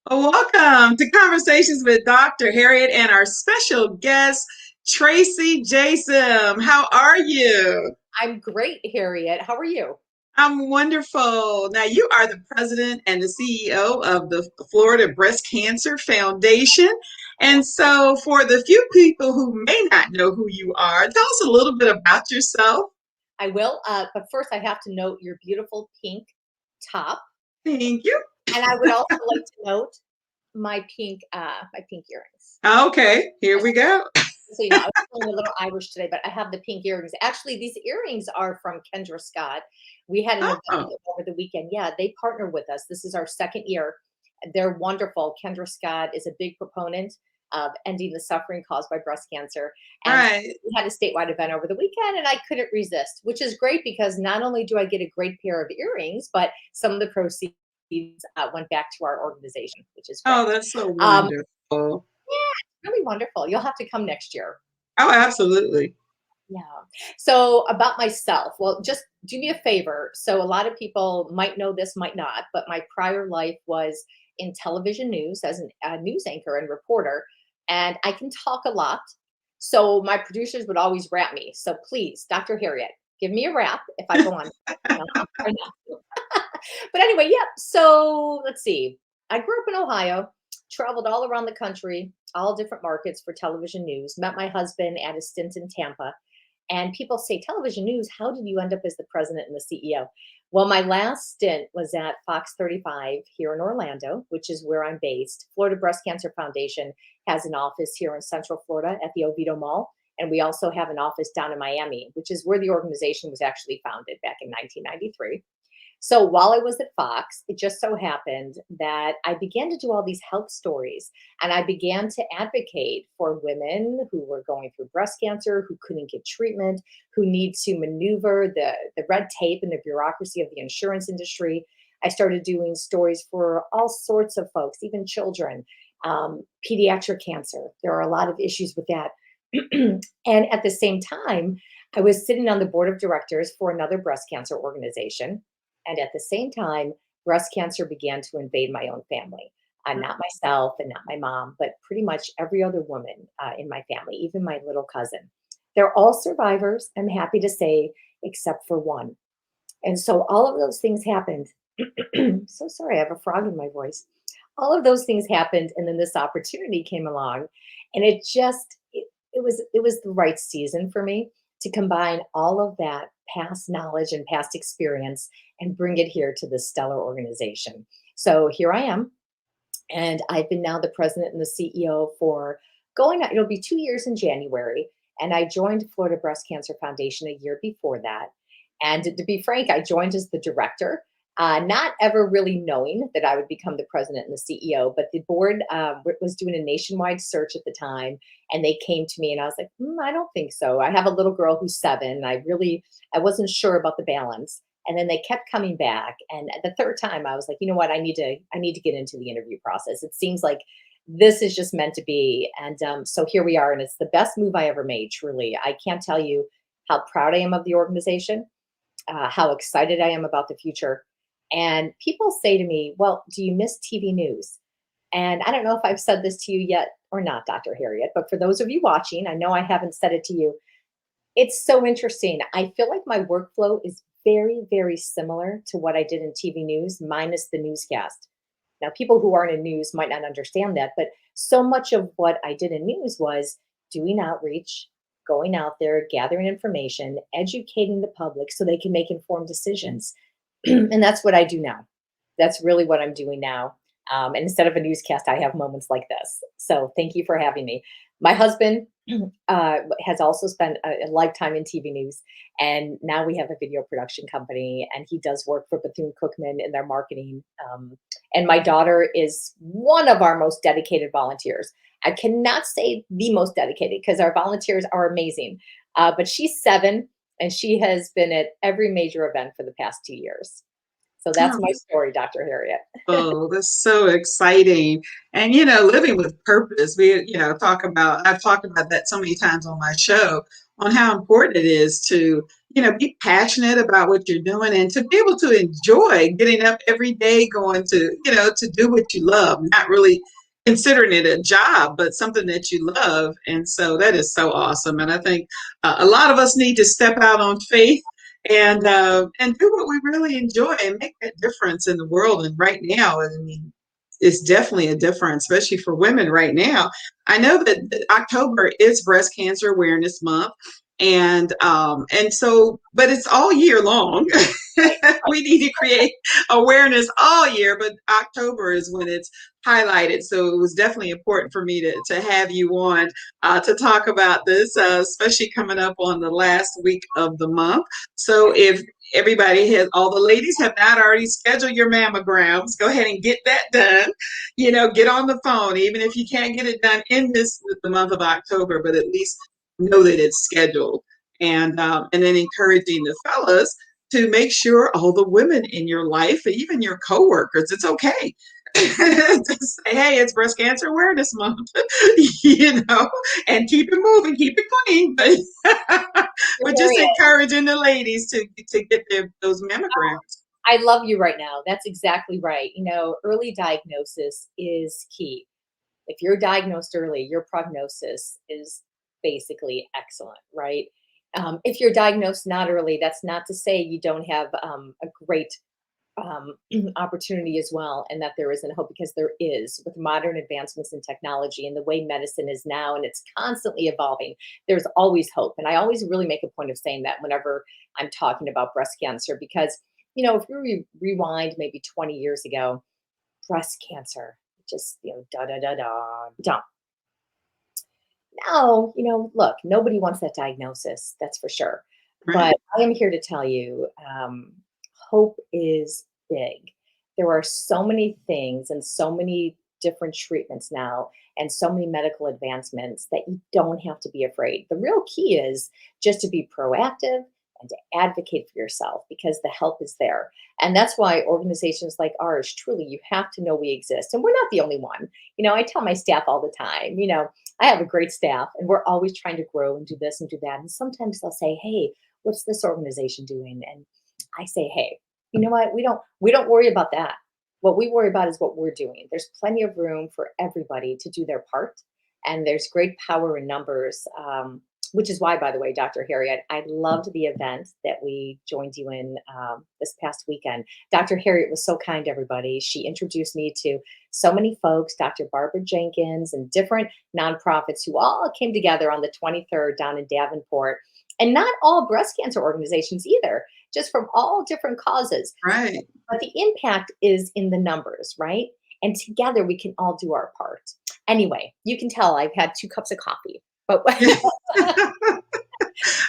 Welcome to Conversations with Dr. Harriet and our special guest, Tracy Jacim. How are you? I'm great, Harriet. How are you? I'm wonderful. Now, you are the president and the CEO of the Florida Breast Cancer Foundation. Yeah, And so, for the few people who may not know who you are, tell us a little bit about yourself. I will. But first, I have to note your beautiful pink top, Thank you. and I would also like to note my pink earrings. Okay, here I we go. So you know, I was feeling a little Irish today, but I have the pink earrings. Actually, these earrings are from Kendra Scott. We had an event Oh, over the weekend. Yeah, they partner with us. This is our second year. They're wonderful. Kendra Scott is a big proponent of ending the suffering caused by breast cancer. And right. we had a statewide event over the weekend, and I couldn't resist, which is great because not only do I get a great pair of earrings, but some of the proceeds went back to our organization, which is great. Oh, that's so Um, wonderful. Really wonderful. You'll have to come next year. Oh, absolutely. Yeah. So about myself, well, just do me a favor. So a lot of people might know this, might not, but my prior life was in television news as a news anchor and reporter, and I can talk a lot. So my producers would always rap me. So please, Dr. Harriet, give me a rap if I go on. You know, I'll try not to. But anyway, yeah. So let's see. I grew up in Ohio, traveled all around the country, all different markets for television news. Met my husband at a stint in Tampa, and people say, television news, how did you end up as the president and the CEO? Well, my last stint was at Fox 35 here in Orlando, which is where I'm based. Florida Breast Cancer Foundation has an office here in Central Florida at the Oviedo Mall. And we also have an office down in Miami, which is where the organization was actually founded back in 1993. So while I was at Fox, it just so happened that I began to do all these health stories, and I began to advocate for women who were going through breast cancer, who couldn't get treatment, who need to maneuver the red tape and the bureaucracy of the insurance industry. I started doing stories for all sorts of folks, even children, pediatric cancer. There are a lot of issues with that. And at the same time, I was sitting on the board of directors for another breast cancer organization. And at the same time, breast cancer began to invade my own family. Not myself and not my mom, but pretty much every other woman in my family, even my little cousin. They're all survivors, I'm happy to say, except for one. And so all of those things happened. So sorry, I have a frog in my voice. All of those things happened, and then this opportunity came along, and it was the right season for me to combine all of that past knowledge and past experience and bring it here to this stellar organization. So here I am, and I've been now the president and the CEO for it'll be 2 years in January. And I joined Florida Breast Cancer Foundation a year before that. And to be frank, I joined as the director, not ever really knowing that I would become the president and the CEO. But the board was doing a nationwide search at the time, and they came to me, and I was like, I don't think so. I have a little girl who's 7. And I wasn't sure about the balance. And then they kept coming back, and at the third time I was like, you know what, I need to get into the interview process. It seems like this is just meant to be. And so here we are, and it's the best move I ever made. Truly, I can't tell you how proud I am of the organization, how excited I am about the future. And people say to me, well, do you miss TV news? And I don't know if I've said this to you yet or not, Dr. Harriet, but for those of you watching, I know I haven't said it to you. It's so interesting. I feel like my workflow is very, very similar to what I did in TV news, minus the newscast. Now, people who aren't in news might not understand that, but so much of what I did in news was doing outreach, going out there, gathering information, educating the public so they can make informed decisions. And that's what I do now. That's really what I'm doing now. And instead of a newscast, I have moments like this. So thank you for having me. My husband has also spent a lifetime in TV news, and now we have a video production company, and he does work for Bethune Cookman in their marketing. And my daughter is one of our most dedicated volunteers. I cannot say the most dedicated because our volunteers are amazing, but she's 7, and she has been at every major event for the past 2 years. So that's Oh, my story, Dr. Harriet. oh, that's so exciting. And, living with purpose, I've talked about that so many times on my show on how important it is to be passionate about what you're doing and to be able to enjoy getting up every day, going to do what you love, not really considering it a job, but something that you love. And so that is so awesome. And I think a lot of us need to step out on faith and do what we really enjoy and make that difference in the world. And right now, I mean, it's definitely a difference, especially for women right now. I know that October is Breast Cancer Awareness Month, and so, but it's all year long. Right. We need to create awareness all year, but October is when it's highlighted. So it was definitely important for me to have you on to talk about this, especially coming up on the last week of the month. So if everybody has, all the ladies have not already scheduled your mammograms, go ahead and get that done. Get on the phone, even if you can't get it done in the month of October, but at least know that it's scheduled. And then encouraging the fellas to make sure all the women in your life, even your coworkers, it's okay. Just say, hey, it's Breast Cancer Awareness Month, and keep it moving, keep it clean, but just Harriet, encouraging the ladies to get those mammograms. I love you right now. That's exactly right. Early diagnosis is key. If you're diagnosed early, your prognosis is basically excellent, right? If you're diagnosed not early, that's not to say you don't have a great opportunity as well, and that there isn't hope, because there is, with modern advancements in technology and the way medicine is now, and it's constantly evolving. There's always hope, and I always really make a point of saying that whenever I'm talking about breast cancer, because if you rewind maybe 20 years ago, breast cancer just da da da da da. Now, look, nobody wants that diagnosis, that's for sure. Right. But I am here to tell you, hope is big. There are so many things and so many different treatments now, and so many medical advancements, that you don't have to be afraid. The real key is just to be proactive and to advocate for yourself, because the help is there. And that's why organizations like ours, truly, you have to know we exist. And we're not the only one. I tell my staff all the time, I have a great staff, and we're always trying to grow and do this and do that. And sometimes they'll say, "Hey, what's this organization doing?" And I say, "Hey, you know what? We don't worry about that. What we worry about is what we're doing. There's plenty of room for everybody to do their part, and there's great power in numbers." Which is why, by the way, Dr. Harriet, I loved the event that we joined you in this past weekend. Dr. Harriet was so kind to everybody. She introduced me to so many folks, Dr. Barbara Jenkins, and different nonprofits who all came together on the 23rd down in Davenport. And not all breast cancer organizations either, just from all different causes. Right. But the impact is in the numbers, right? And together we can all do our part. Anyway, you can tell I've had 2 cups of coffee. But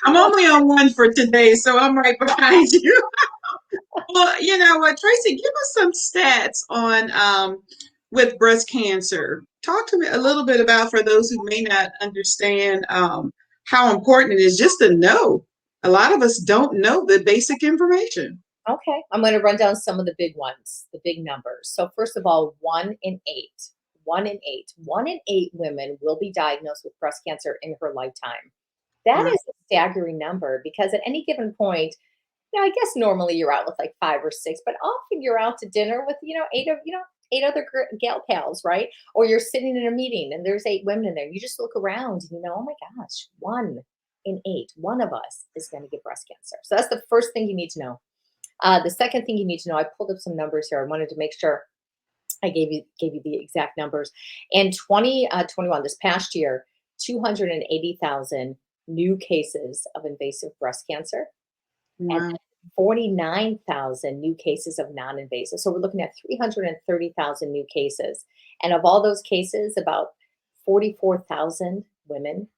I'm only on one for today, so I'm right behind you. Well, you know what, Tracy, give us some stats on with breast cancer. Talk to me a little bit about, for those who may not understand, how important it is just to know. A lot of us don't know the basic information. okay, I'm going to run down some of the big ones, the big numbers. So, first of all, 1 in 8, 1 in 8, 1 in 8 women will be diagnosed with breast cancer in her lifetime. That Wow. is a staggering number, because at any given point, I guess normally you're out with like 5 or 6, but often you're out to dinner with, 8 other gal pals, right? Or you're sitting in a meeting and there's 8 women in there. You just look around and oh my gosh, 1 in 8, one of us is going to get breast cancer. So that's the first thing you need to know. The second thing you need to know, I pulled up some numbers here. I wanted to make sure I gave you the exact numbers. In 2021, this past year, 280,000 new cases of invasive breast cancer, and Wow. 49,000 new cases of non-invasive. So we're looking at 330,000 new cases. And of all those cases, about 44,000 women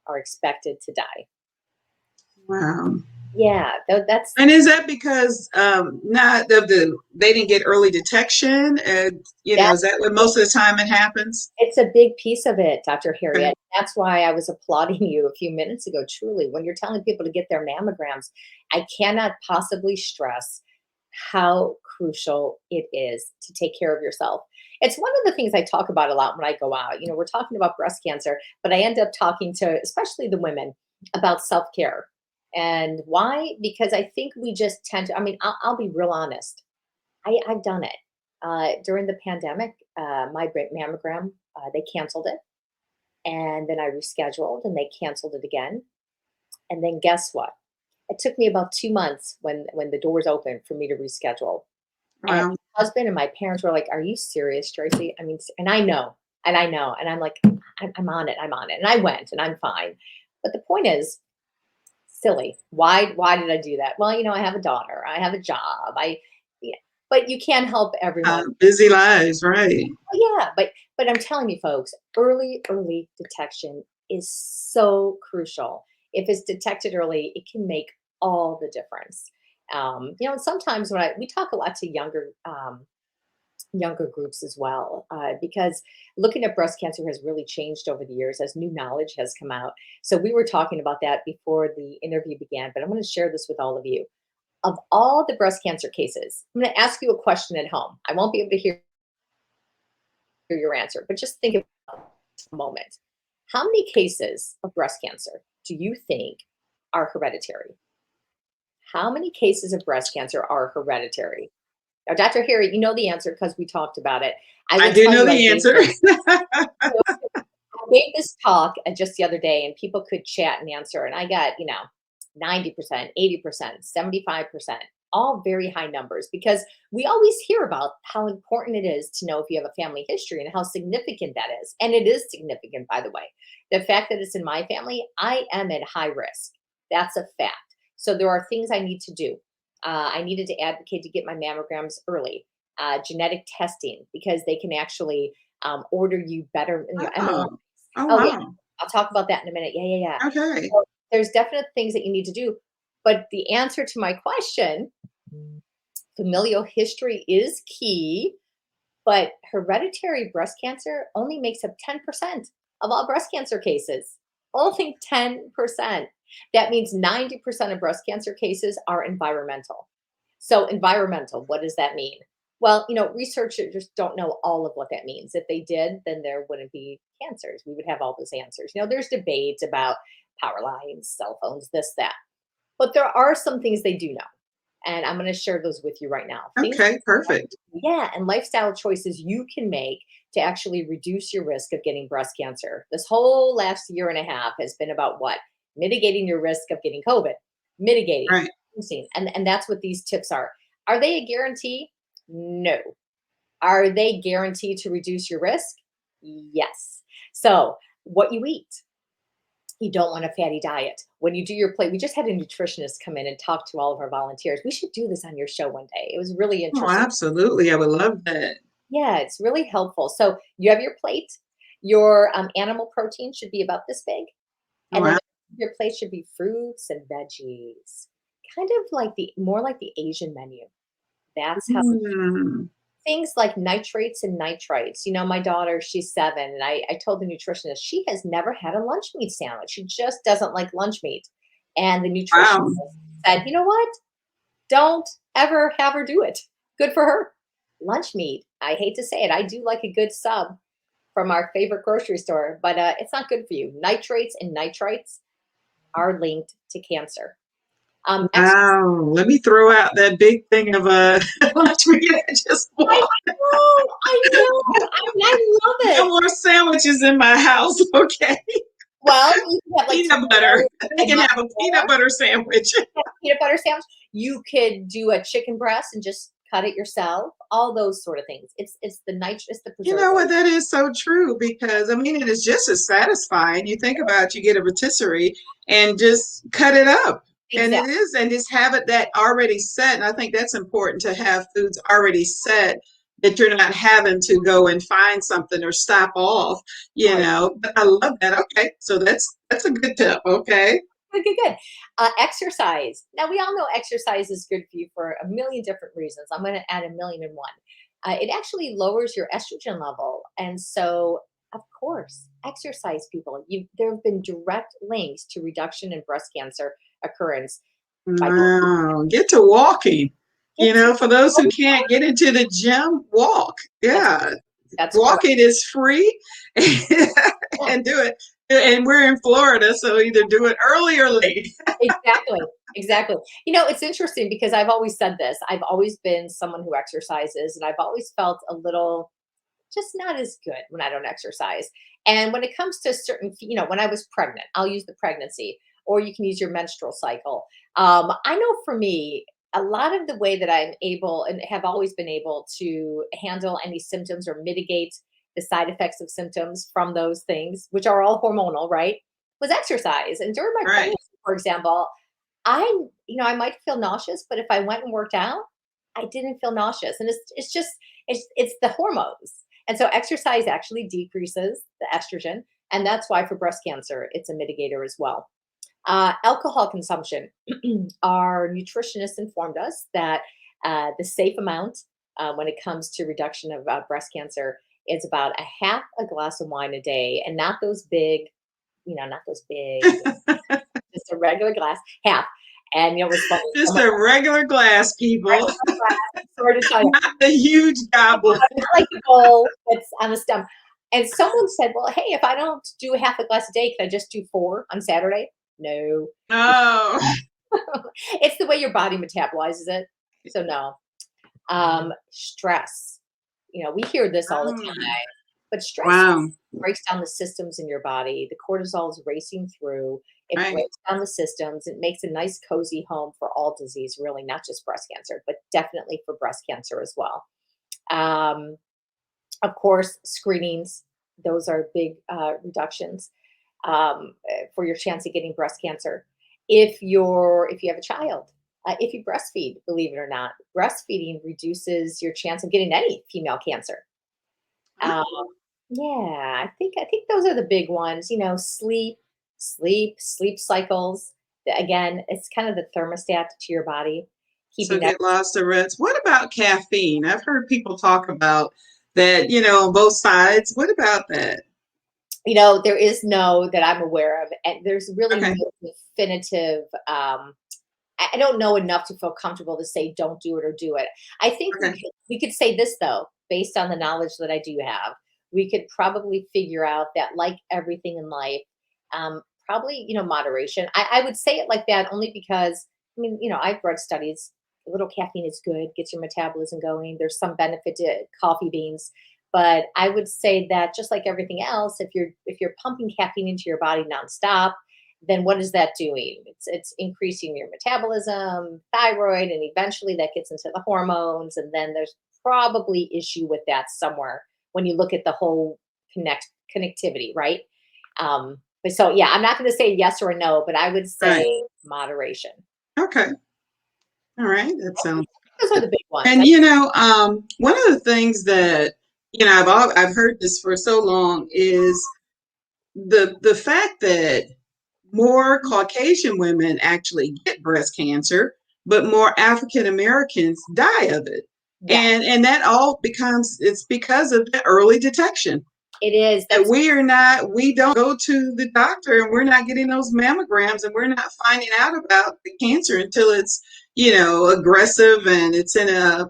are expected to die. Wow. Yeah, that's And is that because not of they didn't get early detection? And is that's that what most of the time it happens? it's a big piece of it, Dr. Okay. Harriet. That's why I was applauding you a few minutes ago. Truly, when you're telling people to get their mammograms, I cannot possibly stress how crucial it is to take care of yourself. It's one of the things I talk about a lot when I go out. We're talking about breast cancer, but I end up talking to especially the women about self care. And why? Because I think we just tend to, I mean, I'll be real honest. I've done it. During the pandemic, my mammogram, they canceled it. And then I rescheduled and they canceled it again. And then guess what? It took me about 2 months when the doors opened for me to reschedule. And Wow. my husband and my parents were like, "Are you serious, Tracy?" I mean, and I know, and I know, and I'm like, I'm on it, I'm on it," and I went, and I'm fine. But the point is, silly. Why did I do that? Well, I have a daughter, I have a job, yeah, but you can't help everyone. Busy lives, right? Yeah, but I'm telling you, folks, early detection is so crucial. If it's detected early, it can make all the difference. And sometimes we talk a lot to younger groups as well, because looking at breast cancer has really changed over the years as new knowledge has come out. So we were talking about that before the interview began, but I'm going to share this with all of you. Of all the breast cancer cases, I'm going to ask you a question at home. I won't be able to hear your answer, but just think about it a moment. How many cases of breast cancer do you think are hereditary? How many cases of breast cancer are hereditary? Now, Dr. Harriet, you know the answer because we talked about it. I I will do tell know you, the answer. I gave this talk just the other day, and people could chat and answer, and I got 90%, 80%, 75%, all very high numbers because we always hear about how important it is to know if you have a family history and how significant that is. And it is significant, by the way. The fact that it's in my family, I am at high risk. That's a fact. So there are things I need to do. I needed to advocate to get my mammograms early, genetic testing, because they can actually order you better in your MRI. Oh, oh Oh, yeah. wow. I'll talk about that in a minute. Yeah, yeah, yeah. Okay. So there's definite things that you need to do. But the answer to my question, familial history is key, but hereditary breast cancer only makes up 10% of all breast cancer cases. Only 10%. That means 90% of breast cancer cases are environmental. So, environmental, what does that mean? Well, researchers don't know all of what that means. If they did, then there wouldn't be cancers. We would have all those answers. There's debates about power lines, cell phones, this, that. But there are some things they do know. And I'm going to share those with you right now. Things, Okay, perfect. yeah, and lifestyle choices you can make to actually reduce your risk of getting breast cancer. This whole last year and a half has been about what? Mitigating your risk of getting COVID, mitigating, Right. reducing. And that's what these tips are. Are they a guarantee? No. Are they guaranteed to reduce your risk? Yes. So, what you eat, you don't want a fatty diet. When you do your plate, we just had a nutritionist come in and talk to all of our volunteers. We should do this on your show one day. It was really Oh, interesting. absolutely. I would love that. Yeah, it's really helpful. So you have your plate. Your animal protein should be about this big, and then Wow. your plate should be fruits and veggies, kind of like the more like the Asian menu. That's how Mm. things like nitrates and nitrites. My daughter, she's 7, and I told the nutritionist she has never had a lunch meat sandwich. She just doesn't like lunch meat. And the Wow. nutritionist said, you know what? Don't ever have her do it. Good for her. Lunch meat. I hate to say it. I do like a good sub from our favorite grocery store, but it's not good for you. Nitrates and nitrites are linked to cancer. Exercise. Wow. Let me throw out that big thing of lunch meat I just I bought. know, I know. I love No it. more sandwiches in my house. Okay. Well, you can have like Peanut butter. tomatoes They and can have a peanut mozzarella, butter sandwich. peanut butter sandwich. You could do a chicken breast and just cut it yourself. All those sort of things. It's the nitrous, the You know what? preservative. That is so true because I mean, it is just as satisfying. You think about you get a rotisserie and just cut it up. And it Exactly. is, and just have it that already set. And I think that's important to have foods already set that you're not having to go and find something or stop off, Right. But I love that. Okay. So that's a good tip. Okay. Good, good, good. Exercise. Now, we all know exercise is good for you for a million different reasons. I'm going to add a million and one. It actually lowers your estrogen level. And so, of course, exercise people, there have been direct links to reduction in breast cancer occurrence by people Wow. Get to walking. get to For those who oh, can't get into the gym, walk. that's Yeah. that's correct. Walking is free Yeah, and do it. And we're in Florida, so either do it early or late. Exactly, exactly. It's interesting because I've always said this. I've always been someone who exercises, and I've always felt a little just not as good when I don't exercise. And when it comes to certain, when I was pregnant, I'll use the pregnancy, or you can use your menstrual cycle. I know for me, a lot of the way that I'm able and have always been able to handle any symptoms or mitigate the side effects of symptoms from those things, which are all hormonal, right? Was exercise. And during my Right. pregnancy, for example, I might feel nauseous, but if I went and worked out, I didn't feel nauseous. And it's just it's the hormones. And so exercise actually decreases the estrogen, and that's why for breast cancer, it's a mitigator as well. Alcohol consumption. Our nutritionist informed us that the safe amount when it comes to reduction of breast cancer is about a half a glass of wine a day, and not those big, not those big, just a regular glass, half. And it was funny. Just a regular glass, people, Regular glass, sort of tiny, not the huge goblet. not like the bowl that's on the stem. And someone said, "Well, hey, if I don't do half a glass a day, can I just do 4 on Saturday?" No. Oh, It's the way your body metabolizes it. So no. Stress. We hear this all the oh, time, but stress wow. breaks down the systems in your body. The cortisol is racing through. It Right. breaks down the systems. It makes a nice cozy home for all disease, really, not just breast cancer, but definitely for breast cancer as well. Um, of course, screenings, those are big reductions for your chance of getting breast cancer. If you have a child, if you breastfeed, believe it or not, breastfeeding reduces your chance of getting any female cancer. Um, Oh, yeah, I think those are the big ones. Sleep cycles. Again, it's kind of the thermostat to your body, so keeping that. get lost of rest. What about caffeine? I've heard people talk about that, on both sides. What about that? There is no that I'm aware of, and there's really Okay. no definitive. I don't know enough to feel comfortable to say don't do it or do it. I think we Okay. could say this though, based on the knowledge that I do have, we could probably figure out that like everything in life, probably moderation. I would say it like that only because I've read studies. A little caffeine is good, gets your metabolism going. There's some benefit to coffee beans, but I would say that just like everything else, if you're pumping caffeine into your body nonstop, then what is that doing? It's increasing your metabolism, thyroid, and eventually that gets into the hormones. And then there's probably issue with that somewhere when you look at the whole connectivity, right? But so yeah, I'm not going to say yes or a no, but I would say Right. moderation. Okay. All right. That sounds. Those are the big ones. And one of the things that I've heard this for so long is the fact that more Caucasian women actually get breast cancer, but more African Americans die of it. Yes, And that all becomes it's because of the early detection. it is. That That's we don't go to the doctor and we're not getting those mammograms and we're not finding out about the cancer until it's, aggressive and it's in a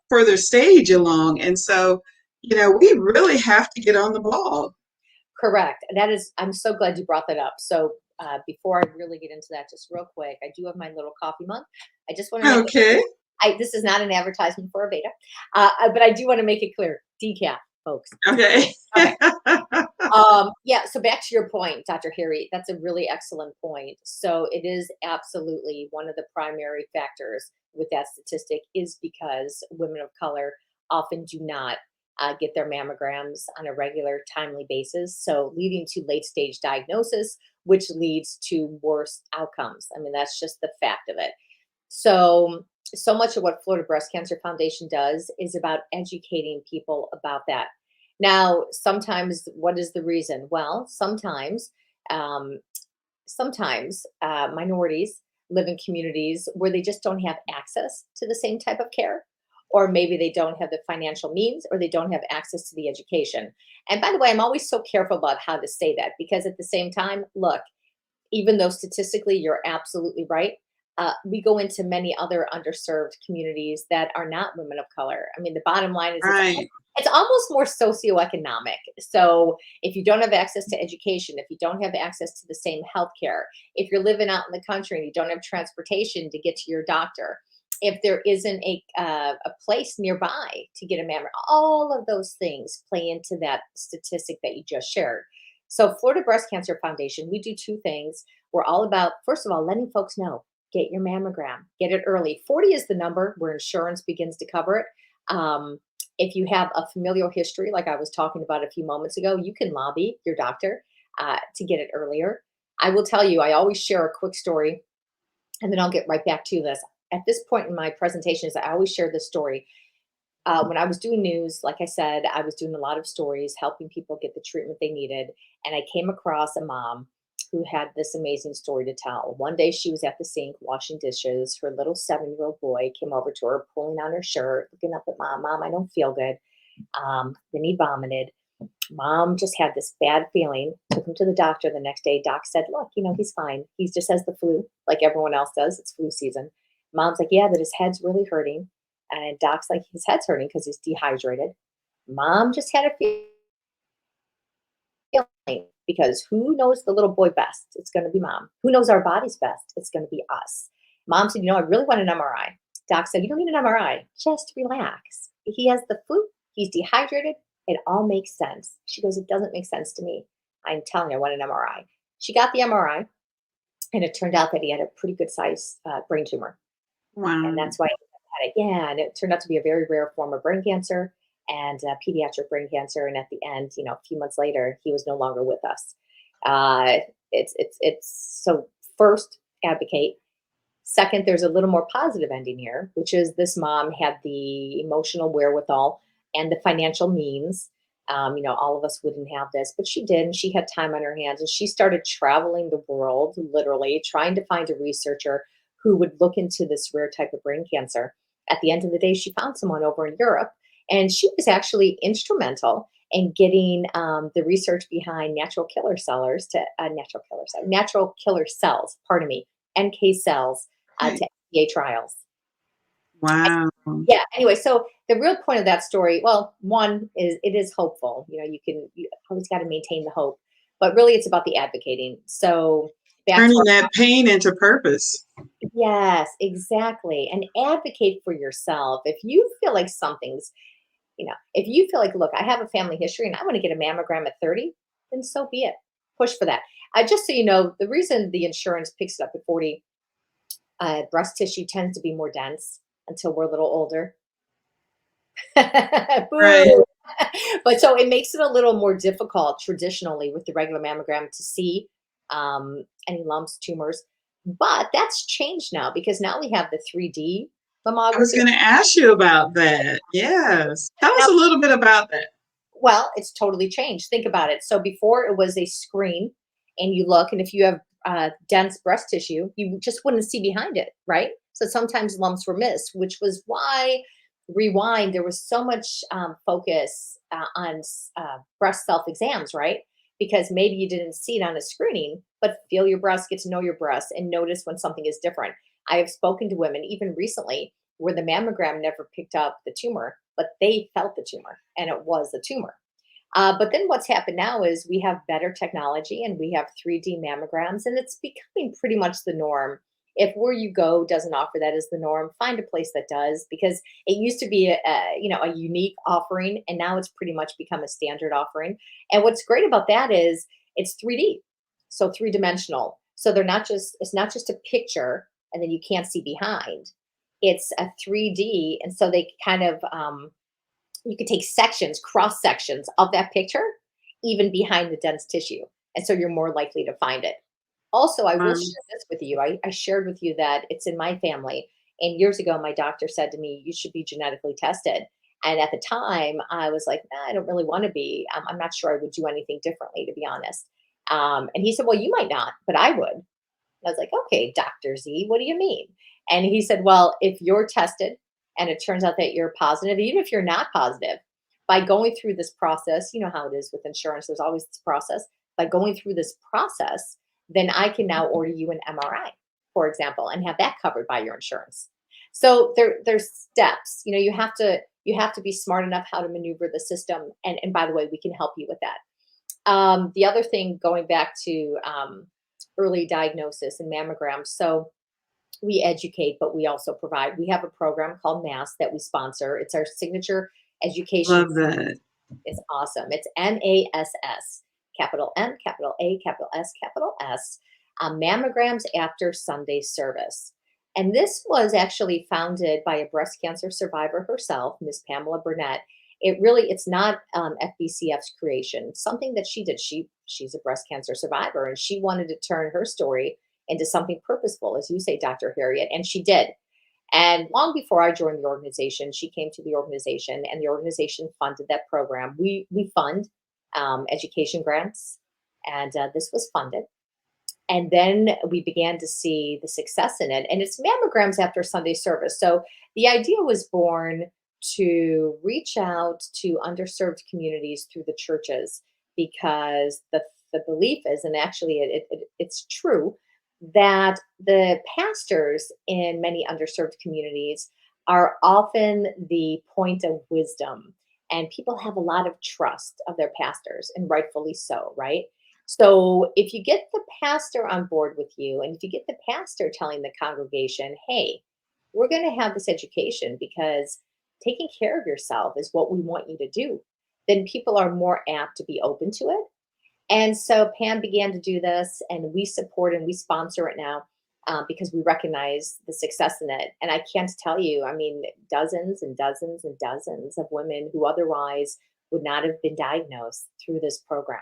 further stage along. And so, we really have to get on the ball. correct. That is, I'm so glad you brought that up. So before I really get into that, just real quick, I do have my little coffee mug. I just want to make it Okay. clear. This is not an advertisement for a beta, but I do want to make it clear. Decaf, folks. Okay. Okay. Yeah, so back to your point, Dr. Harry, that's a really excellent point. So it is absolutely one of the primary factors with that statistic is because women of color often do not get their mammograms on a regular, timely basis. So leading to late stage diagnosis, which leads to worse outcomes. I mean, that's just the fact of it. So much of what Florida Breast Cancer Foundation does is about educating people about that. Now, sometimes, what is the reason? Well, um, sometimes minorities live in communities where they just don't have access to the same type of care, or maybe they don't have the financial means, or they don't have access to the education. And by the way, I'm always so careful about how to say that because at the same time, look, even though statistically you're absolutely right, we go into many other underserved communities that are not women of color. I mean, the bottom line is Right. it's almost more socioeconomic. So if you don't have access to education, if you don't have access to the same healthcare, if you're living out in the country and you don't have transportation to get to your doctor, if there isn't a place nearby to get a mammogram, all of those things play into that statistic that you just shared. So Florida Breast Cancer Foundation, we do two things. We're all about, first of all, letting folks know, get your mammogram, get it early. 40 is the number where insurance begins to cover it. If you have a familial history, like I was talking about a few moments ago, you can lobby your doctor to get it earlier. I will tell you, I always share a quick story, and then I'll get right back to this. At this point in my presentations, I always share this story. When I was doing news, like I said, I was doing a lot of stories, helping people get the treatment they needed. And I came across a mom who had this amazing story to tell. One day she was at the sink washing dishes. Her little 7-year-old boy came over to her, pulling on her shirt, looking up at mom. Mom, I don't feel good. Then he vomited. Mom just had this bad feeling, took him to the doctor the next day. Doc said, look, he's fine. He just has the flu like everyone else does. It's flu season. Mom's like, yeah, but his head's really hurting. And Doc's like, his head's hurting because he's dehydrated. Mom just had a feeling because who knows the little boy best? It's going to be mom. Who knows our bodies best? It's going to be us. Mom said, I really want an MRI. Doc said, you don't need an MRI. Just relax. He has the flu. He's dehydrated. It all makes sense. She goes, it doesn't make sense to me. I'm telling you, I want an MRI. She got the MRI, and it turned out that he had a pretty good size brain tumor. And Wow. that's why he had it. Yeah, and it turned out to be a very rare form of brain cancer and pediatric brain cancer. And at the end, a few months later, he was no longer with us. Uh, it's so first advocate. Second, there's a little more positive ending here, which is this mom had the emotional wherewithal and the financial means. All of us wouldn't have this, but she did, and she had time on her hands, and she started traveling the world, literally trying to find a researcher who would look into this rare type of brain cancer. At the end of the day, she found someone over in Europe, and she was actually instrumental in getting the research behind natural killer cells, pardon me, NK cells Right. to FDA trials. Wow. Yeah. Anyway, so the real point of that story, well, one is it is hopeful. You always got to maintain the hope, but really it's about the advocating. So back to Turning our that pain into purpose. yes, exactly, and advocate for yourself. If you feel like if you feel like, look, I have a family history and I want to get a mammogram at 30, then so be it. Push for that. Just so you know, the reason the insurance picks it up at 40, breast tissue tends to be more dense until we're a little older. Right. Boo. But so it makes it a little more difficult traditionally with the regular mammogram to see any lumps, tumors. But that's changed now because now we have the 3D I was mammography. going to ask you about that. Yes. Tell us Now, a little bit about that. well, it's totally changed. Think about it. So before it was a screen, and you look, and if you have dense breast tissue, you just wouldn't see behind it, right? So sometimes lumps were missed, which was why rewind there was so much focus on breast self exams, right? Because maybe you didn't see it on a screening, but feel your breast, get to know your breast, and notice when something is different. I have spoken to women even recently where the mammogram never picked up the tumor, but they felt the tumor and it was a tumor. But then what's happened now is we have better technology and we have 3D mammograms, and it's becoming pretty much the norm. If where you go doesn't offer that as the norm, find a place that does, because it used to be a unique offering, and now it's pretty much become a standard offering. And what's great about that is it's 3D, so three dimensional. So it's not just a picture and then you can't see behind. It's a 3D, and so they kind of you could take sections, cross sections of that picture, even behind the dense tissue. And so you're more likely to find it. Also, I will Um, share this with you. I shared with you that it's in my family. And years ago, my doctor said to me, you should be genetically tested. And at the time, I was like, nah, I don't really want to be. I'm not sure I would do anything differently, to be honest. And he said, well, you might not, but I would. I was like, okay, Dr. Z, what do you mean? And he said, well, if you're tested and it turns out that you're positive, even if you're not positive, by going through this process, you know how it is with insurance, there's always this process. By going through this process, then I can now order you an MRI. for example, and have that covered by your insurance. So there's steps. You have to be smart enough how to maneuver the system. And by the way, we can help you with that. The other thing, going back to early diagnosis and mammograms. So we educate, but we also provide. We have a program called MASS that we sponsor. It's our signature education. Love that. It's awesome. It's MASS, capital M, capital A, capital S, capital S, mammograms after Sunday service. And this was actually founded by a breast cancer survivor herself, Miss Pamela Burnett. It's not FBCF's creation. Something that she did. She's a breast cancer survivor, and she wanted to turn her story into something purposeful, as you say, Dr. Harriet, and she did. And long before I joined the organization, she came to the organization, and the organization funded that program. We fund education grants, and this was funded. And then we began to see the success in it. And it's mammograms after Sunday service. So the idea was born to reach out to underserved communities through the churches, because the belief is, and actually it's true, that the pastors in many underserved communities are often the point of wisdom. And people have a lot of trust of their pastors, and rightfully so, right? So if you get the pastor on board with you, and if you get the pastor telling the congregation, hey, we're going to have this education because taking care of yourself is what we want you to do, then people are more apt to be open to it. And so Pam began to do this, and we support and we sponsor it now, because we recognize the success in it. And I can't tell you, I mean, dozens and dozens and dozens of women who otherwise would not have been diagnosed through this program.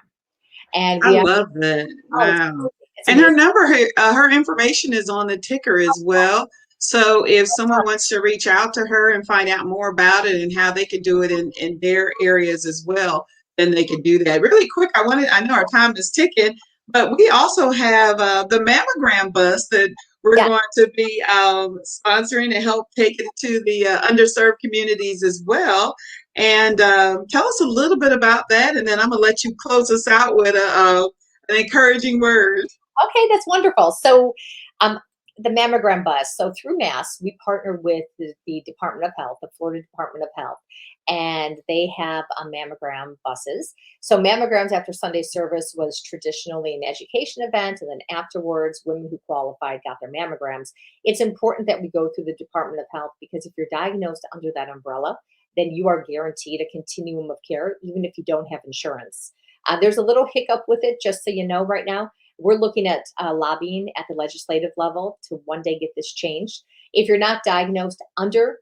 And I we have, love that. oh, it's Wow. amazing. It's And her amazing. number, her information is on the ticker as well. So if someone wants to reach out to her and find out more about it and how they could do it in their areas as well, then they could do that. Really quick, I know our time is ticking, but we also have the mammogram bus that we're Yeah. going to be sponsoring to help take it to the underserved communities as well. And tell us a little bit about that, and then I'm gonna let you close us out with an encouraging word. Okay, that's wonderful. So, um, the mammogram bus. So through Mass, we partner with the Department of Health, the Florida Department of Health, and they have mammogram buses. So mammograms after Sunday service was traditionally an education event, and then afterwards, women who qualified got their mammograms. It's important that we go through the Department of Health, because if you're diagnosed under that umbrella, then you are guaranteed a continuum of care, even if you don't have insurance. There's a little hiccup with it, just so you know, right now we're looking at lobbying at the legislative level to one day get this changed. If you're not diagnosed under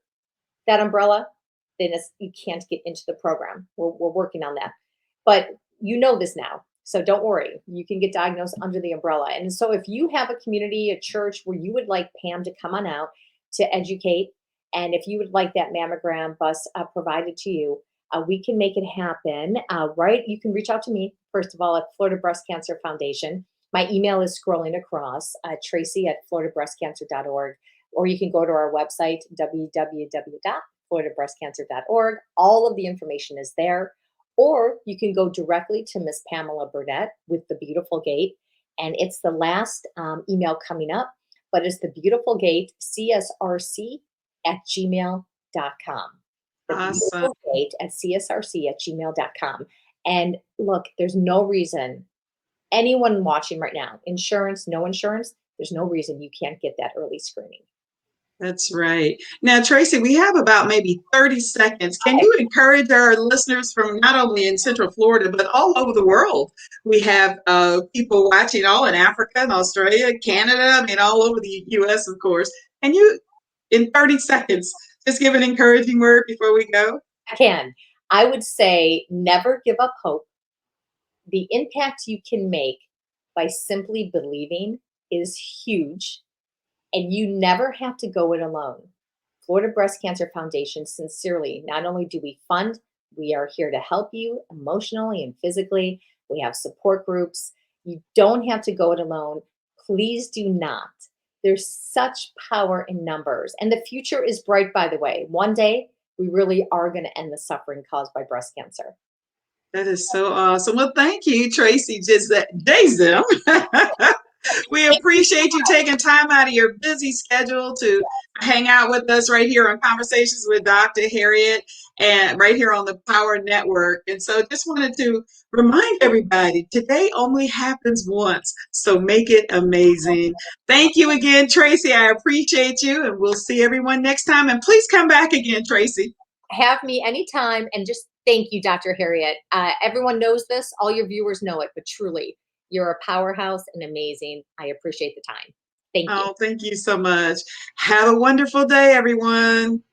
that umbrella, then you can't get into the program. We're working on that. But you know this now. So don't worry. You can get diagnosed under the umbrella. And so if you have a community, a church where you would like Pam to come on out to educate, and if you would like that mammogram bus provided to you, we can make it happen. Right? You can reach out to me, first of all, at Florida Breast Cancer Foundation. My email is scrolling across, Tracy at floridabreastcancer.org, or you can go to our website, www.floridabreastcancer.org. All of the information is there. Or you can go directly to Miss Pamela Burnett with the beautiful gate. And it's the last email coming up, but it's the beautiful gate, csrc@gmail.com. The Awesome. beautiful gate at csrc@gmail.com. And look, there's no reason anyone watching right now, insurance, no insurance, there's no reason you can't get that early screening. That's right. Now, Tracy, we have about maybe 30 seconds. Can Okay. you encourage our listeners from not only in Central Florida, but all over the world? We have people watching all in Africa and Australia, Canada, I mean, all over the US, of course. Can you, in 30 seconds, just give an encouraging word before we go? I can. I would say never give up hope. The impact you can make by simply believing is huge, and you never have to go it alone. Florida Breast Cancer Foundation, sincerely, not only do we fund, we are here to help you emotionally and physically. We have support groups. You don't have to go it alone. Please do not. There's such power in numbers. And the future is bright, by the way. One day, we really are going to end the suffering caused by breast cancer. That is so awesome. Well, thank you, Tracy. Just that Jacim. We Thank you. appreciate you taking time out of your busy schedule to hang out with us right here on Conversations with Dr. Harriet and right here on the Power Network. And so just wanted to remind everybody today only happens once, so make it amazing. Thank you again, Tracy. I appreciate you, and we'll see everyone next time. And please come back again, Tracy. Have me anytime, and just thank you, Dr. Harriet. Everyone knows this, all your viewers know it, but truly, you're a powerhouse and amazing. I appreciate the time. Thank you. Oh, thank you so much. Have a wonderful day, everyone.